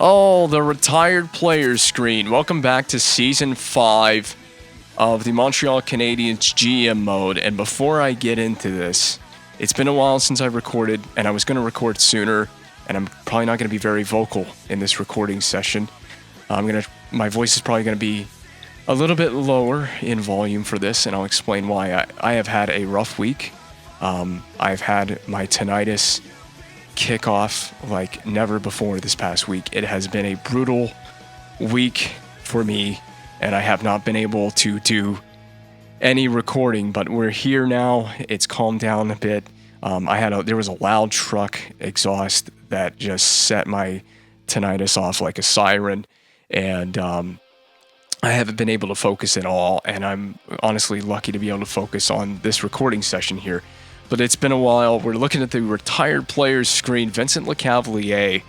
Oh, the retired players screen. Welcome back to Season 5 of the Montreal Canadiens GM mode. And before I get into this, it's been a while since I recorded, and I was going to record sooner, and I'm probably not going to be very vocal in this recording session. My voice is probably going to be a little bit lower in volume for this, and I'll explain why. I have had a rough week. I've had my tinnitus kick off like never before this past week. It has been a brutal week for me, and I have not been able to do any recording, but we're here now. It's calmed down a bit. There was a loud truck exhaust that just set my tinnitus off like a siren, and I haven't been able to focus at all, and I'm honestly lucky to be able to focus on this recording session here. But it's been a while. We're looking at the retired players screen. Vincent Lecavalier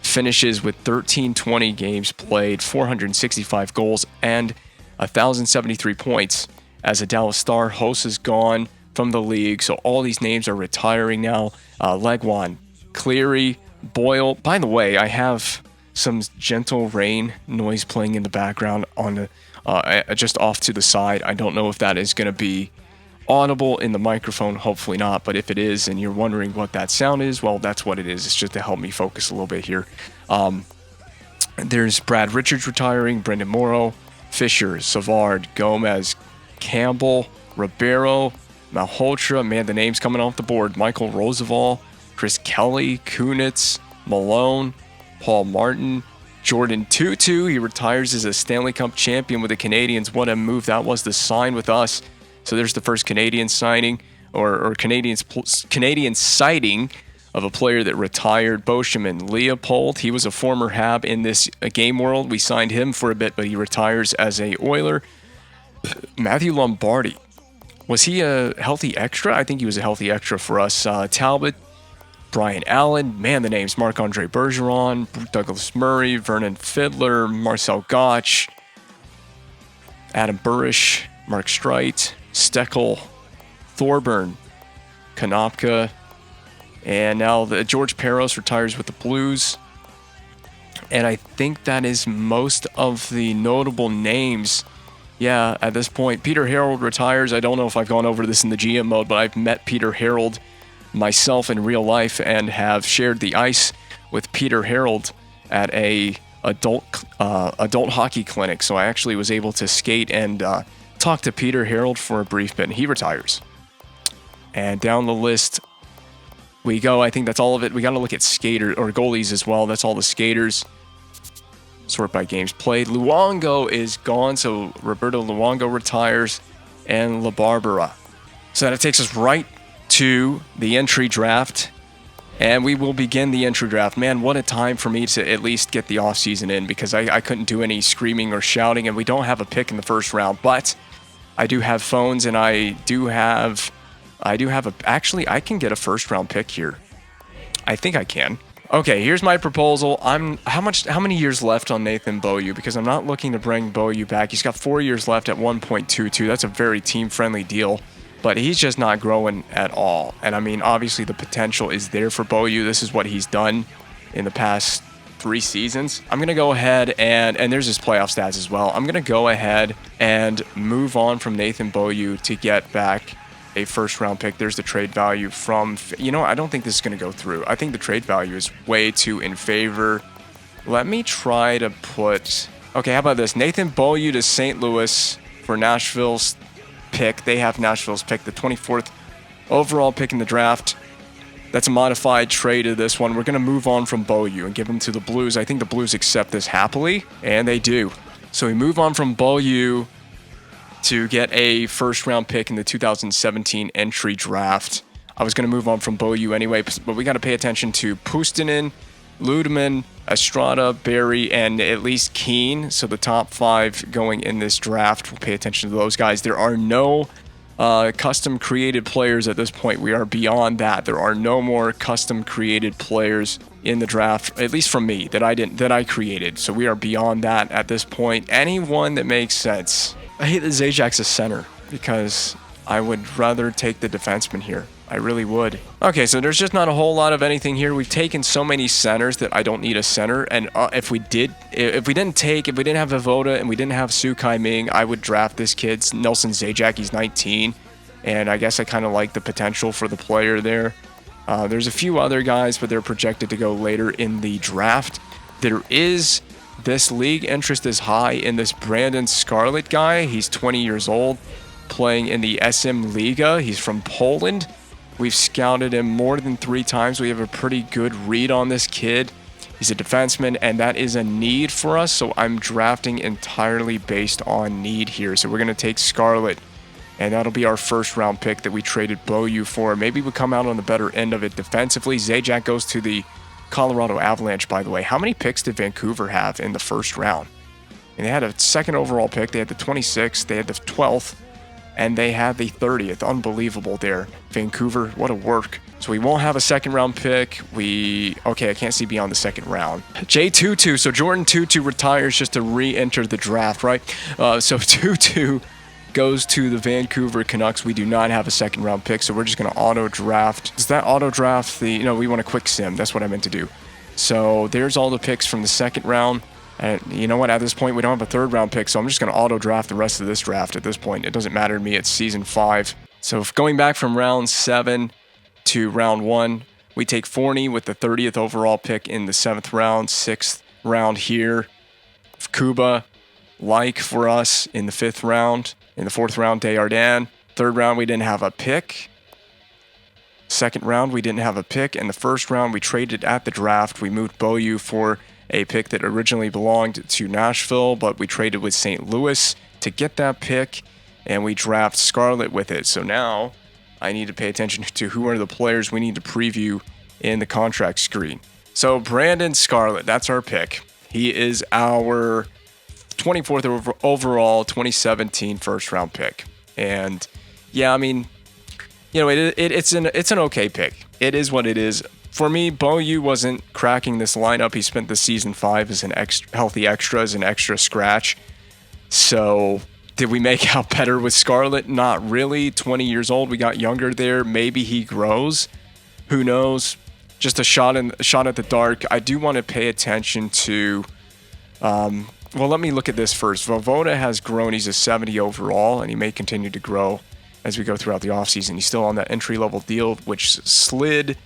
finishes with 1320 games played, 465 goals, and 1,073 points as a Dallas Star. Host is gone from the league, so all these names are retiring now. Legwan, Cleary, Boyle. By the way, I have some gentle rain noise playing in the background on the just off to the side. I don't know if that is going to be audible in the microphone, hopefully not, but if it is and you're wondering what that sound is, well, that's what it is. It's just to help me focus a little bit here. There's Brad Richards retiring, Brendan Morrow, Fisher, Savard, Gomez, Campbell, Ribeiro, Malhotra, man, the names coming off the board, Michael Roosevelt, Chris Kelly, Kunitz, Malone, Paul Martin, Jordan Tutu. He retires as a Stanley Cup champion with the Canadiens. What a move that was to sign with us. So there's the first Canadian signing, or Canadian sighting of a player that retired. Boschman, Leopold. He was a former Hab in this game world. We signed him for a bit, but he retires as a Oiler. Matthew Lombardi. Was he a healthy extra? I think he was a healthy extra for us. Talbot, Brian Allen. Man, the names. Marc-Andre Bergeron, Douglas Murray, Vernon Fiddler, Marcel Gotch, Adam Burish, Mark Streit, Steckel, Thorburn, Konopka, and now George Peros retires with the Blues. And I think that is most of the notable names. Yeah, at this point, Peter Harold retires. I don't know if I've gone over this in the GM mode, but I've met Peter Harold myself in real life and have shared the ice with Peter Harold at a adult hockey clinic. So I actually was able to skate and talk to Peter Harold for a brief bit, and he retires. And down the list we go. I think that's all of it. We got to look at skater or goalies as well. That's all the skaters. Sort by games played. Luongo is gone, so Roberto Luongo retires, and LaBarbera. So that takes us right to the entry draft, and we will begin the entry draft. Man, what a time for me to at least get the offseason in, because I couldn't do any screaming or shouting, and we don't have a pick in the first round, but I do have phones, and I can get a first round pick here. I think I can. Okay, here's my proposal. How many years left on Nathan Beaulieu? Because I'm not looking to bring Beaulieu back. He's got 4 years left at 1.22. That's a very team-friendly deal, but he's just not growing at all. And I mean, obviously the potential is there for Beaulieu. This is what he's done in the past 3 seasons. I'm going to go ahead and there's his playoff stats as well. I'm going to go ahead and move on from Nathan Beaulieu to get back a first round pick. There's the trade value from, I don't think this is going to go through. I think the trade value is way too in favor. Let me try to put, okay, how about this? Nathan Beaulieu to St. Louis for Nashville's pick. They have Nashville's pick, the 24th overall pick in the draft. That's a modified trade of this one. We're going to move on from Beaulieu and give him to the Blues. I think the Blues accept this happily, and they do. So we move on from Beaulieu to get a first-round pick in the 2017 entry draft. I was going to move on from Beaulieu anyway, but we got to pay attention to Puustinen, Ludeman, Estrada, Barry, and at least Keane. So the top 5 going in this draft. We'll pay attention to those guys. There are no custom-created players at this point. We are beyond that. There are no more custom-created players in the draft, at least from me, that I created. So we are beyond that at this point. Anyone that makes sense. I hate that Zajak's a center because I would rather take the defenseman here. I really would. Okay, so there's just not a whole lot of anything here. We've taken so many centers that I don't need a center. And if we didn't have Voda and we didn't have Su Kai Ming, I would draft this kid, Nelson Zajac. He's 19. And I guess I kind of like the potential for the player there. There's a few other guys, but they're projected to go later in the draft. There is this league interest is high in this Brandon Scarlett guy. He's 20 years old, playing in the SM Liga. He's from Poland. We've scouted him more than 3 times. We have a pretty good read on this kid. He's a defenseman, and that is a need for us, so I'm drafting entirely based on need here. So we're going to take Scarlett, and that'll be our first-round pick that we traded Beaulieu for. Maybe we come out on the better end of it defensively. Zajac goes to the Colorado Avalanche, by the way. How many picks did Vancouver have in the first round? And they had a second overall pick. They had the 26th. They had the 12th. And they had the 30th. Unbelievable there. Vancouver, what a work. So we won't have a second round pick. Okay, I can't see beyond the second round. J22, so Jordan Tutu retires just to re-enter the draft, right? So Tutu goes to the Vancouver Canucks. We do not have a second round pick, so we're just going to auto draft. Is that auto draft we want a quick sim. That's what I meant to do. So there's all the picks from the second round. And you know what? At this point, we don't have a third round pick, so I'm just going to auto draft the rest of this draft at this point. It doesn't matter to me. It's season 5. So going back from round 7 to round 1, we take Forney with the 30th overall pick in the 7th round, 6th round here. Kuba, like for us in the 5th round. In the 4th round, Desjardins. 3rd round, we didn't have a pick. 2nd round, we didn't have a pick. In the 1st round, we traded at the draft. We moved Beaulieu for a pick that originally belonged to Nashville, but we traded with St. Louis to get that pick, and we draft Scarlett with it. So now I need to pay attention to who are the players we need to preview in the contract screen. So Brandon Scarlett, that's our pick. He is our 24th overall 2017 first round pick. And yeah, I mean, it's an okay pick. It is what it is. For me, Beaulieu wasn't cracking this lineup. He spent the season 5 as an healthy extra, as an extra scratch. So did we make out better with Scarlett? Not really. 20 years old. We got younger there. Maybe he grows. Who knows? Just a shot at the dark. I do want to pay attention to. Well, let me look at this first. Voda has grown. He's a 70 overall, and he may continue to grow as we go throughout the offseason. He's still on that entry-level deal, which slid.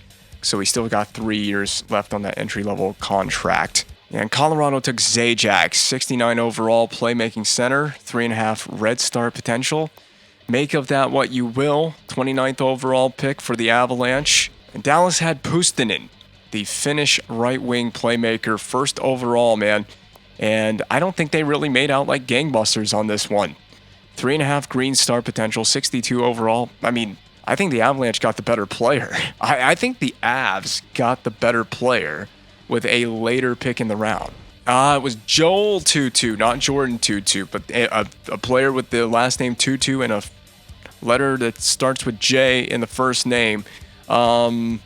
So we still got 3 years left on that entry-level contract. And Colorado took Zajac, 69 overall, playmaking center, 3.5 red star potential. Make of that what you will. 29th overall pick for the Avalanche. And Dallas had Puustinen, the Finnish right-wing playmaker, first overall, man. And I don't think they really made out like gangbusters on this one. 3.5 green star potential, 62 overall. I mean, I think the Avalanche got the better player. I think the Avs got the better player with a later pick in the round. It was Joel Tutu, not Jordan Tutu, but a player with the last name Tutu and a letter that starts with J in the first name. Who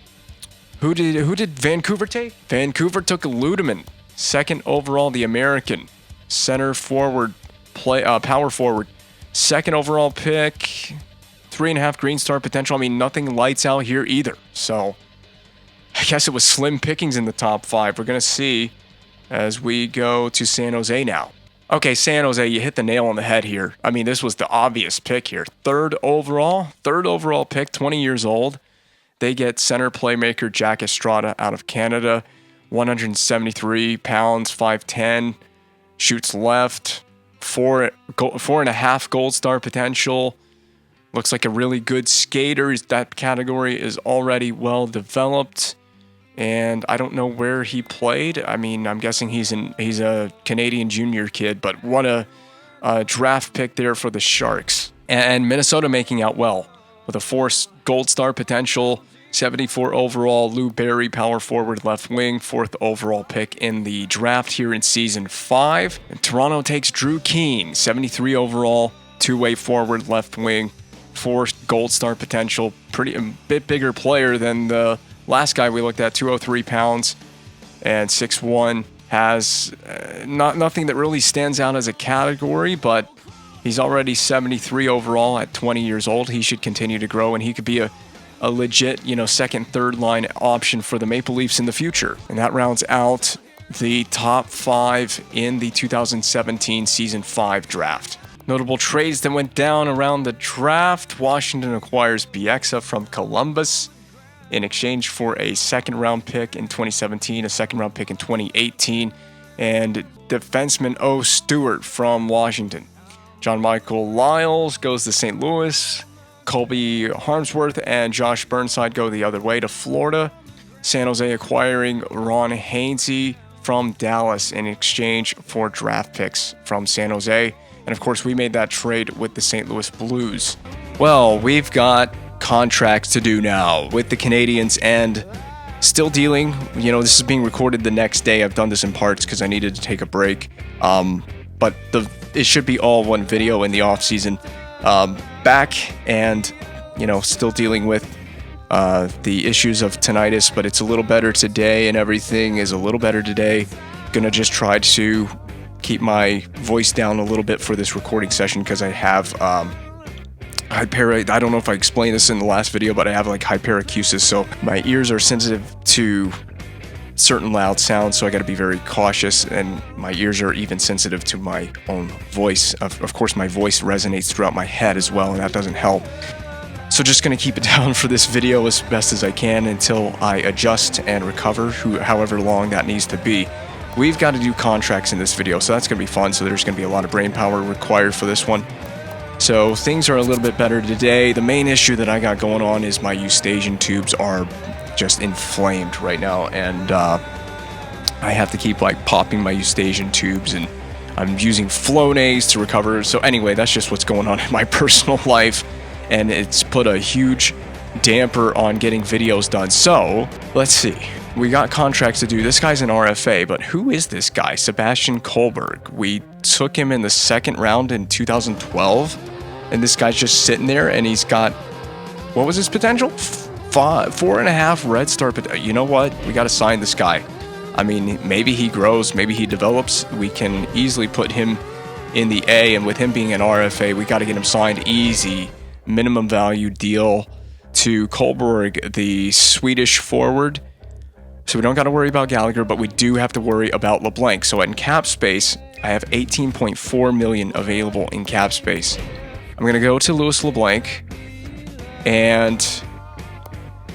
did Vancouver take? Vancouver took Ludeman, 2nd overall, the American center forward, power forward, 2nd overall pick. 3.5 green star potential. I mean, nothing lights out here either. So I guess it was slim pickings in the top 5. We're going to see as we go to San Jose now. Okay, San Jose, you hit the nail on the head here. I mean, this was the obvious pick here. 3rd overall pick, 20 years old. They get center playmaker Jack Estrada out of Canada. 173 pounds, 5'10", shoots left, 4.5 gold star potential. Looks like a really good skater. That category is already well developed. And I don't know where he played. I mean, I'm guessing he's a Canadian junior kid, but what a draft pick there for the Sharks. And Minnesota making out well with a 4 gold star potential, 74 overall, Lou Berry, power forward, left wing, 4th overall pick in the draft here in season 5. And Toronto takes Drew Keane, 73 overall, 2-way forward, left wing, 4 gold star potential, a bit bigger player than the last guy we looked at, 203 pounds and 6'1", has nothing that really stands out as a category, but he's already 73 overall at 20 years old. He should continue to grow, and he could be a a legit, second, third line option for the Maple Leafs in the future. And that rounds out the top 5 in the 2017 Season 5 draft. Notable trades that went down around the draft. Washington acquires Bieksa from Columbus in exchange for a second-round pick in 2017, a second-round pick in 2018, and defenseman O. Stewart from Washington. John Michael Lyles goes to St. Louis. Colby Harmsworth and Josh Burnside go the other way to Florida. San Jose acquiring Ron Hainsey from Dallas in exchange for draft picks from San Jose. And of course, we made that trade with the St. Louis Blues. Well, we've got contracts to do now with the Canadiens and still dealing. This is being recorded the next day. I've done this in parts because I needed to take a break. But it should be all one video in the off season. Back and, still dealing with the issues of tinnitus, but it's a little better today and everything is a little better today. Gonna just try to keep my voice down a little bit for this recording session because I have I don't know if I explained this in the last video, but I have like hyperacusis, so my ears are sensitive to certain loud sounds, so I got to be very cautious, and my ears are even sensitive to my own voice. Of course, my voice resonates throughout my head as well, and that doesn't help. So just going to keep it down for this video as best as I can until I adjust and recover, however long that needs to be. We've got to do contracts in this video, so that's going to be fun. So there's going to be a lot of brain power required for this one. So things are a little bit better today. The main issue that I got going on is my eustachian tubes are just inflamed right now, and I have to keep like popping my eustachian tubes, and I'm using Flonase to recover. So anyway, that's just what's going on in my personal life, and it's put a huge damper on getting videos done. So let's see. We got contracts to do. This guy's an RFA, but who is this guy? Sebastian Kohlberg. We took him in the second round in 2012, and this guy's just sitting there, and he's got, what was his potential? 4.5 Red Star. You know what? We got to sign this guy. I mean, maybe he grows, maybe he develops. We can easily put him in the A, and with him being an RFA, we got to get him signed easy. Minimum value deal to Kohlberg, the Swedish forward. So we don't got to worry about Gallagher, but we do have to worry about LeBlanc. So in cap space, I have 18.4 million available in cap space. I'm going to go to Louis LeBlanc, and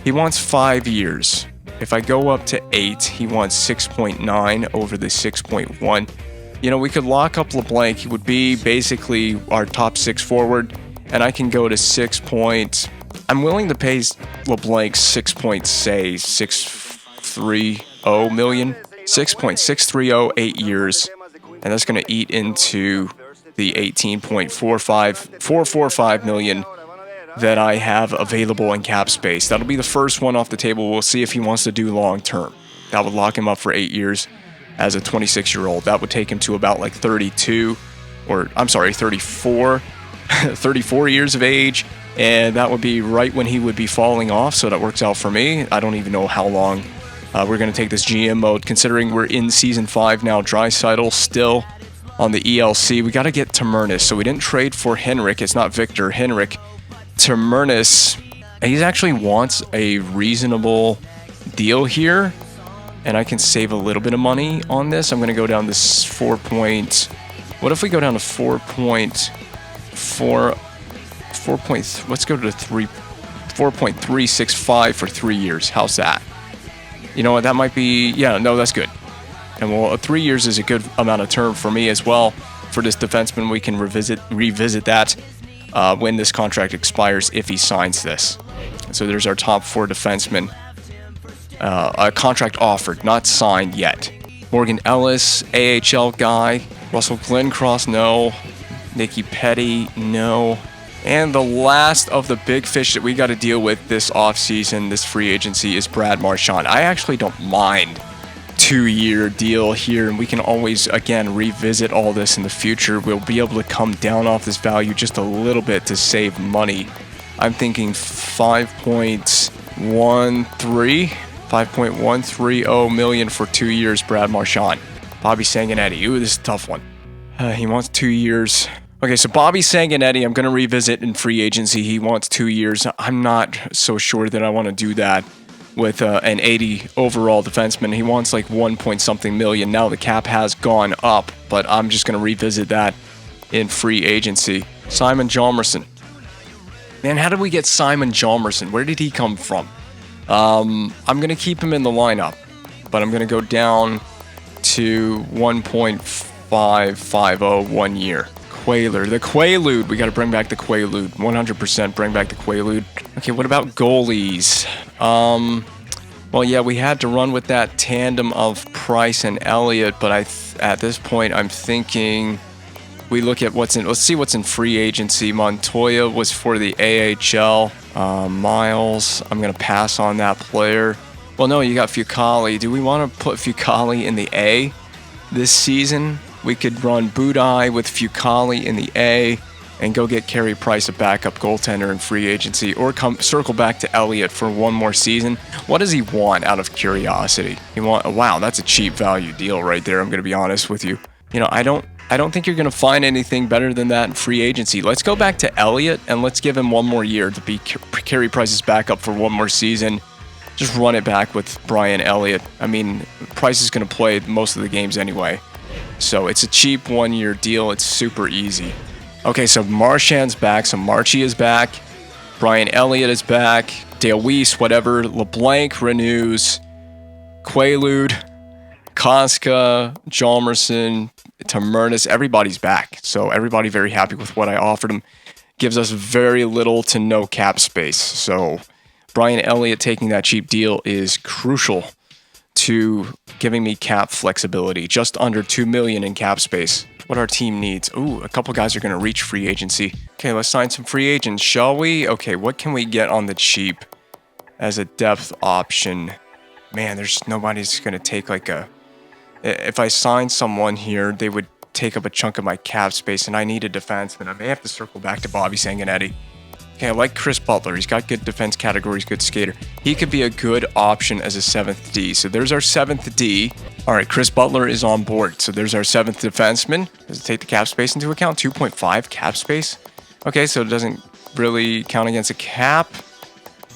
he wants 5 years. If I go up to 8, he wants 6.9 over the 6.1. We could lock up LeBlanc. He would be basically our top 6 forward, and I can go to 6 point. I'm willing to pay LeBlanc 6.630 million, 6.630, 8 years, and that's going to eat into the 18.445 million that I have available in cap space. That'll be the first one off the table. We'll see if he wants to do long term. That would lock him up for 8 years as a 26-year-old. That would take him to about like 34 years of age, and that would be right when he would be falling off, so that works out for me. I don't even know how long we're going to take this GM mode, considering we're in Season 5 now. Draisaitl still on the ELC. We got to get Tamernis, so we didn't trade for Henrik. It's not Victor, Henrik. Tamernis, he actually wants a reasonable deal here, and I can save a little bit of money on this. I'm going to go down this 4 point. What if we go down to 4.4? Let's go to 4.365 for 3 years. How's that? You know what? That might be. Yeah, no, that's good. And well, 3 years is a good amount of term for me as well. For this defenseman, we can revisit that when this contract expires, if he signs this. So there's our top 4 defensemen. A contract offered, not signed yet. Morgan Ellis, AHL guy. Russell Glencross, no. Nicky Petty, no. And the last of the big fish that we got to deal with this offseason, this free agency, is Brad Marchand. I actually don't mind 2-year deal here, and we can always, again, revisit all this in the future. We'll be able to come down off this value just a little bit to save money. I'm thinking 5.130 million for 2 years, Brad Marchand. Bobby Sanguinetti. Ooh, this is a tough one. He wants 2 years. Okay, so Bobby Sanguinetti, I'm going to revisit in free agency. He wants 2 years. I'm not so sure that I want to do that with an 80 overall defenseman. He wants like 1 point something million. Now the cap has gone up, but I'm just going to revisit that in free agency. Simon Hjalmarsson. Man, how did we get Simon Hjalmarsson? Where did he come from? I'm going to keep him in the lineup, but I'm going to go down to 1.550 1 year. Quaalude. The Quaalude. We got to bring back the Quaalude. 100% bring back the Quaalude. Okay, what about goalies? Well, yeah, we had to run with that tandem of Price and Elliott, but at this point, I'm thinking we look at what's in. Let's see what's in free agency. Montoya was for the AHL. Miles, I'm going to pass on that player. Well, no, you got Fucale. Do we want to put Fucale in the A this season? We could run Budai with Fucale in the A and go get Carey Price, a backup goaltender in free agency, or circle back to Elliott for one more season. What does he want out of curiosity? Wow, that's a cheap value deal right there. I'm going to be honest with you. I don't think you're going to find anything better than that in free agency. Let's go back to Elliott and let's give him one more year to be Carey Price's backup for one more season. Just run it back with Brian Elliott. I mean, Price is going to play most of the games anyway. So it's a cheap 1 year deal. It's super easy. Okay, so Marchand's back. So Marchie is back. Brian Elliott is back. Dale Weiss, whatever. LeBlanc renews. Quaalude, Koska, Hjalmarsson, Tamernis. Everybody's back. So everybody very happy with what I offered him. Gives us very little to no cap space. So Brian Elliott taking that cheap deal is crucial to giving me cap flexibility. Just under $2 million in cap space. What our team needs. Ooh, a couple guys are going to reach free agency. Okay, let's sign some free agents, shall we? Okay, what can we get on the cheap as a depth option? Man, nobody's going to take like a... If I sign someone here, they would take up a chunk of my cap space, and I need a defenseman. I may have to circle back to Bobby Sanguinetti. Okay, I like Chris Butler. He's got good defense categories, good skater. He could be a good option as a 7th D. So there's our 7th D. All right, Chris Butler is on board. So there's our 7th defenseman. Does it take the cap space into account? 2.5 cap space. Okay, so it doesn't really count against a cap.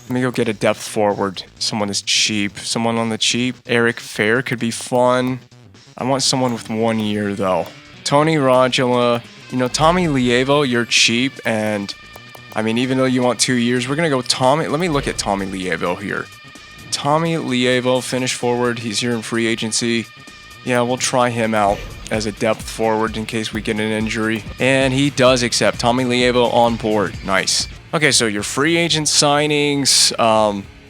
Let me go get a depth forward. Someone is cheap. Someone on the cheap. Eric Fair could be fun. I want someone with 1 year, though. Tony Radula. Tommy Lievo, you're cheap, and... I mean, even though you want 2 years, we're going to go Tommy. Let me look at Tommy Lievo here. Tommy Lievo, finish forward. He's here in free agency. Yeah, we'll try him out as a depth forward in case we get an injury. And he does accept. Tommy Lievo on board. Nice. Okay, so your free agent signings.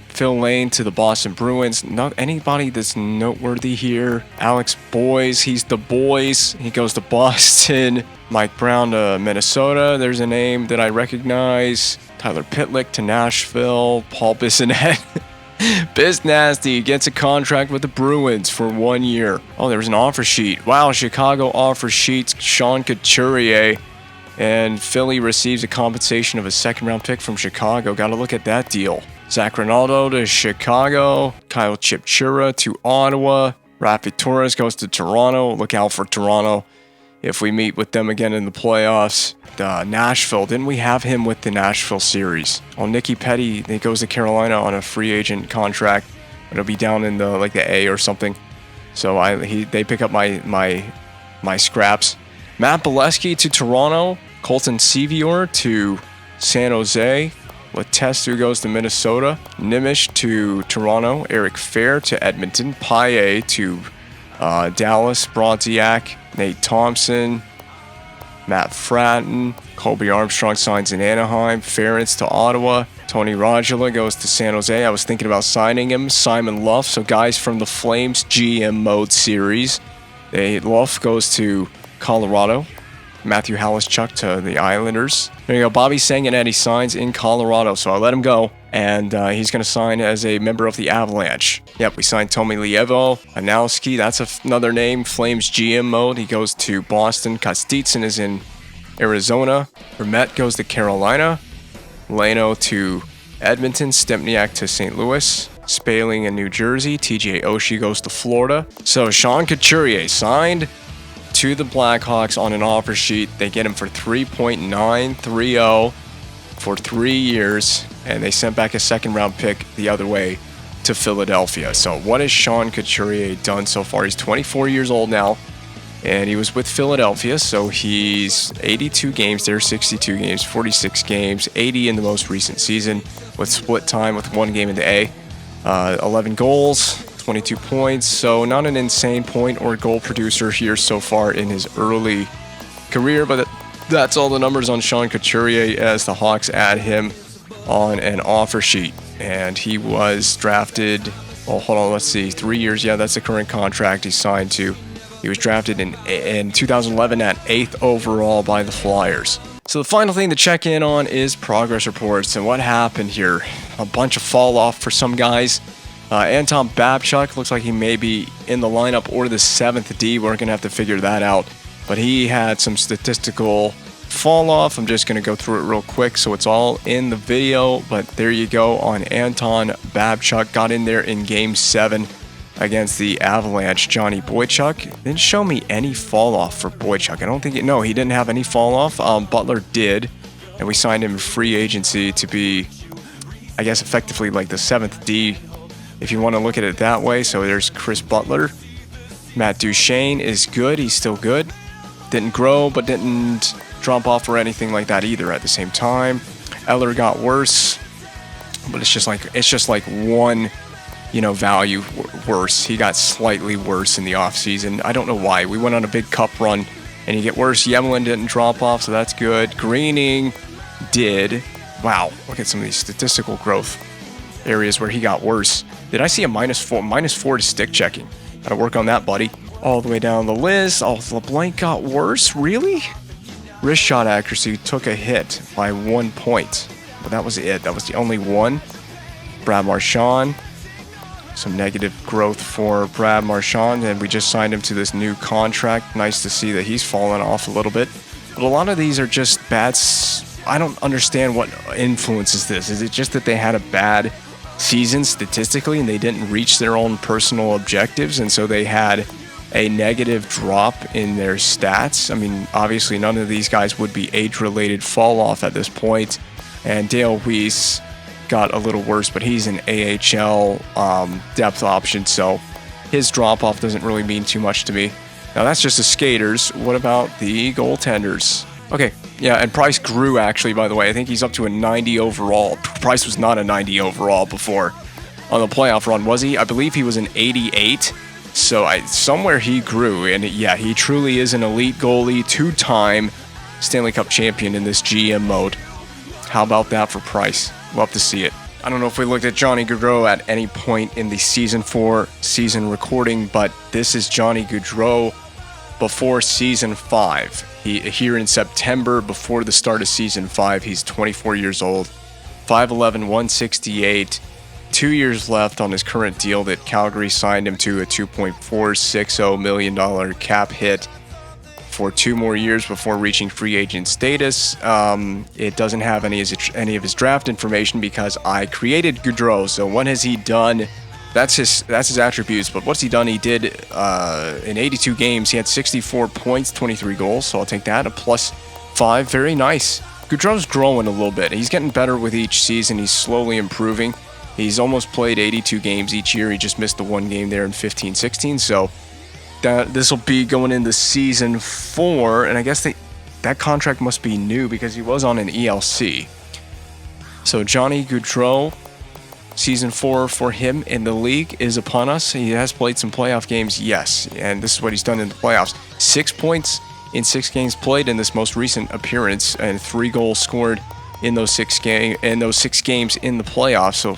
Phil Lane to the Boston Bruins. Not anybody that's noteworthy here. Alex Boyes, he's the boys. He goes to Boston. Mike Brown to Minnesota. There's a name that I recognize. Tyler Pitlick to Nashville. Paul Bissonnette. Biznasty gets a contract with the Bruins for 1 year. Oh, there's an offer sheet. Wow, Chicago offer sheets. Sean Couturier. And Philly receives a compensation of a 2nd-round pick from Chicago. Got to look at that deal. Zach Rinaldo to Chicago. Kyle Chipchura to Ottawa. Rafi Torres goes to Toronto. Look out for Toronto if we meet with them again in the playoffs. Nashville. Didn't we have him with the Nashville series? Oh, Nicky Petty, he goes to Carolina on a free agent contract. It'll be down in the A or something. So they pick up my scraps. Matt Bolesky to Toronto. Colton Sevior to San Jose. Letestu goes to Minnesota. Nimish to Toronto. Eric Fair to Edmonton. Paille to Dallas. Brodziak. Nate Thompson. Matt Fratton. Colby Armstrong signs in Anaheim. Ferentz to Ottawa. Tony Radula goes to San Jose. I was thinking about signing him. Simon Luff. So guys from the Flames GM Mode series. Luff goes to Colorado. Matthew Halischuk to the Islanders. There you go. Bobby Sanguinetti signs in Colorado, so I let him go. And he's going to sign as a member of the Avalanche. Yep, we signed Tommy Lievo. Anowski, that's another name. Flames GM Mode. He goes to Boston. Kostitsyn is in Arizona. Vermette goes to Carolina. Leno to Edmonton. Stempniak to St. Louis. Spaling in New Jersey. TJ Oshie goes to Florida. So Sean Couturier signed to the Blackhawks on an offer sheet. They get him for $3.930 for 3 years, and they sent back a second-round pick the other way to Philadelphia. So what has Sean Couturier done so far? He's 24 years old now, and he was with Philadelphia, so he's 82 games there, 62 games, 46 games, 80 in the most recent season with split time with 1 game in the A. 11 goals, 22 points, so not an insane point or goal producer here so far in his early career, but that's all the numbers on Sean Couturier as the Hawks add him on an offer sheet. And he was drafted, well, hold on, let's see, 3 years. Yeah, that's the current contract he signed to. He was drafted in 2011 at 8th overall by the Flyers. So the final thing to check in on is progress reports and what happened here. A bunch of fall off for some guys. Anton Babchuk looks like he may be in the lineup or the 7th D. We're going to have to figure that out. But he had some statistical fall off. I'm just going to go through it real quick so it's all in the video. But there you go on Anton Babchuk. Got in there in Game 7 against the Avalanche. Johnny Boychuk didn't show me any fall off for Boychuk. I don't think no, he didn't have any fall off. Butler did, and we signed him in free agency to be, I guess, effectively like the 7th D, if you want to look at it that way. So there's Chris Butler. Matt Duchene is good. He's still good. Didn't grow, but didn't drop off or anything like that either at the same time. Eller got worse, but it's just like one, value worse. He got slightly worse in the offseason. I don't know why. We went on a big cup run, and you get worse. Yemlin didn't drop off, so that's good. Greening did. Wow, look at some of these statistical growth areas where he got worse. Did I see a -4? -4 to stick checking. Gotta work on that, buddy. All the way down the list. Oh, LeBlanc got worse? Really? Wrist shot accuracy took a hit by 1 point. But that was it. That was the only one. Brad Marchand. Some negative growth for Brad Marchand, and we just signed him to this new contract. Nice to see that he's fallen off a little bit. But a lot of these are just bad. I don't understand what influences this. Is it just that they had a bad season statistically and they didn't reach their own personal objectives, and so they had a negative drop in their stats? I mean, obviously none of these guys would be age-related fall-off at this point, and Dale Weiss got a little worse, but he's an AHL depth option, so his drop-off doesn't really mean too much to me. Now that's just the skaters. What about the goaltenders? Okay, yeah, and Price grew actually, by the way. I think he's up to a 90 overall. Price was not a 90 overall before on the playoff run, was he? I believe he was an 88. So somewhere he grew, and yeah, he truly is an elite goalie, 2-time Stanley Cup champion in this GM mode. How about that for Price? Love to see it. I don't know if we looked at Johnny Gaudreau at any point in the Season 4 season recording, but this is Johnny Gaudreau before Season 5. Here in September, before the start of Season 5, he's 24 years old, 5'11", 168, 2 years left on his current deal that Calgary signed him to, a $2.460 million cap hit for 2 more years before reaching free agent status. It doesn't have any of his draft information because I created Gaudreau. So what has he done? That's his attributes, but what's he done? He did in 82 games, he had 64 points, 23 goals, so I'll take that, a +5, very nice. Gaudreau's growing a little bit. He's getting better with each season. He's slowly improving. He's almost played 82 games each year. He just missed the 1 game there in 15-16, so this will be going into Season 4, and I guess that contract must be new because he was on an ELC. So Johnny Gaudreau, Season 4 for him in the league is upon us. He has played some playoff games, yes, and this is what he's done in the playoffs. 6 points in 6 games played in this most recent appearance, and 3 goals scored in those 6 games in the playoffs. So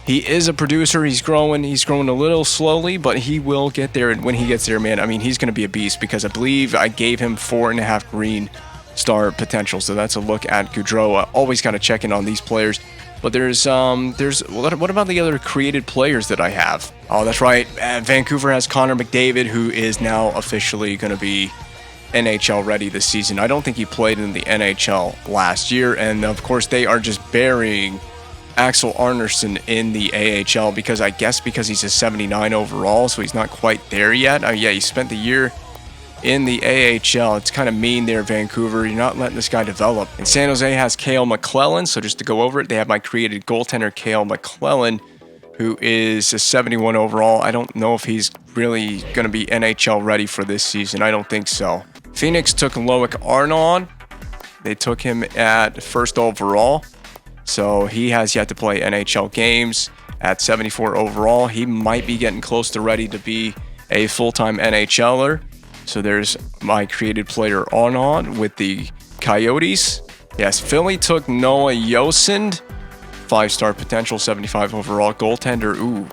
he is a producer. He's growing a little slowly, but he will get there. And when he gets there, man, I mean, he's going to be a beast because I believe I gave him 4.5 green star potential. So that's a look at Gaudreau. Always got to check in on these players. But there's what about the other created players that I have? Oh, that's right. Vancouver has Connor McDavid, who is now officially going to be NHL ready this season. I don't think he played in the NHL last year, and of course they are just burying Axel Arnersson in the AHL because he's a 79 overall, so he's not quite there yet. Yeah, he spent the year in the AHL. It's kind of mean there, Vancouver. You're not letting this guy develop. And San Jose has Cale McClellan. So just to go over it, they have my created goaltender, Cale McClellan, who is a 71 overall. I don't know if he's really going to be NHL ready for this season. I don't think so. Phoenix took Loic Arnon. They took him at first overall. So he has yet to play NHL games at 74 overall. He might be getting close to ready to be a full-time NHLer. So there's my created player on with the Coyotes. Yes, Philly took Noah Yosend, 5-star potential, 75 overall goaltender. Ooh,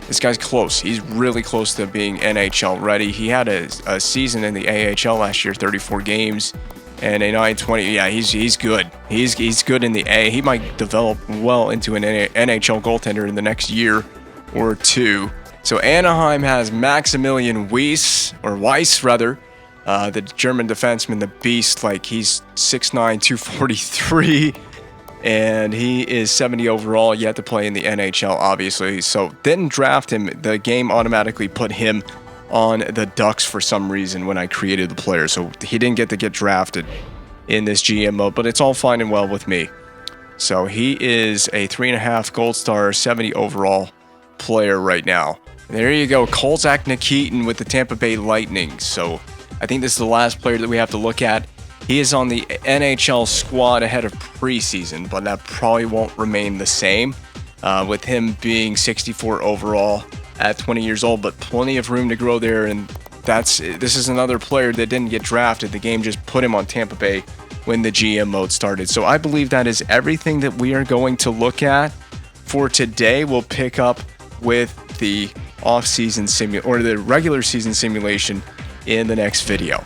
this guy's close. He's really close to being NHL ready. He had a season in the AHL last year, 34 games and a 920. Yeah, he's good. He's good in the A. He might develop well into an NHL goaltender in the next year or two. So Anaheim has Maximilian Weiss, the German defenseman, the beast. Like, he's 6'9", 243, and he is 70 overall, yet to play in the NHL, obviously. So didn't draft him. The game automatically put him on the Ducks for some reason when I created the player. So he didn't get to get drafted in this GM mode, but it's all fine and well with me. So he is a 3.5 gold star, 70 overall player right now. There you go, Kolzak Nikitin with the Tampa Bay Lightning. So I think this is the last player that we have to look at. He is on the NHL squad ahead of preseason, but that probably won't remain the same with him being 64 overall at 20 years old, but plenty of room to grow there. And this is another player that didn't get drafted. The game just put him on Tampa Bay when the GM mode started. So I believe that is everything that we are going to look at for today. We'll pick up with the off-season the regular season simulation in the next video.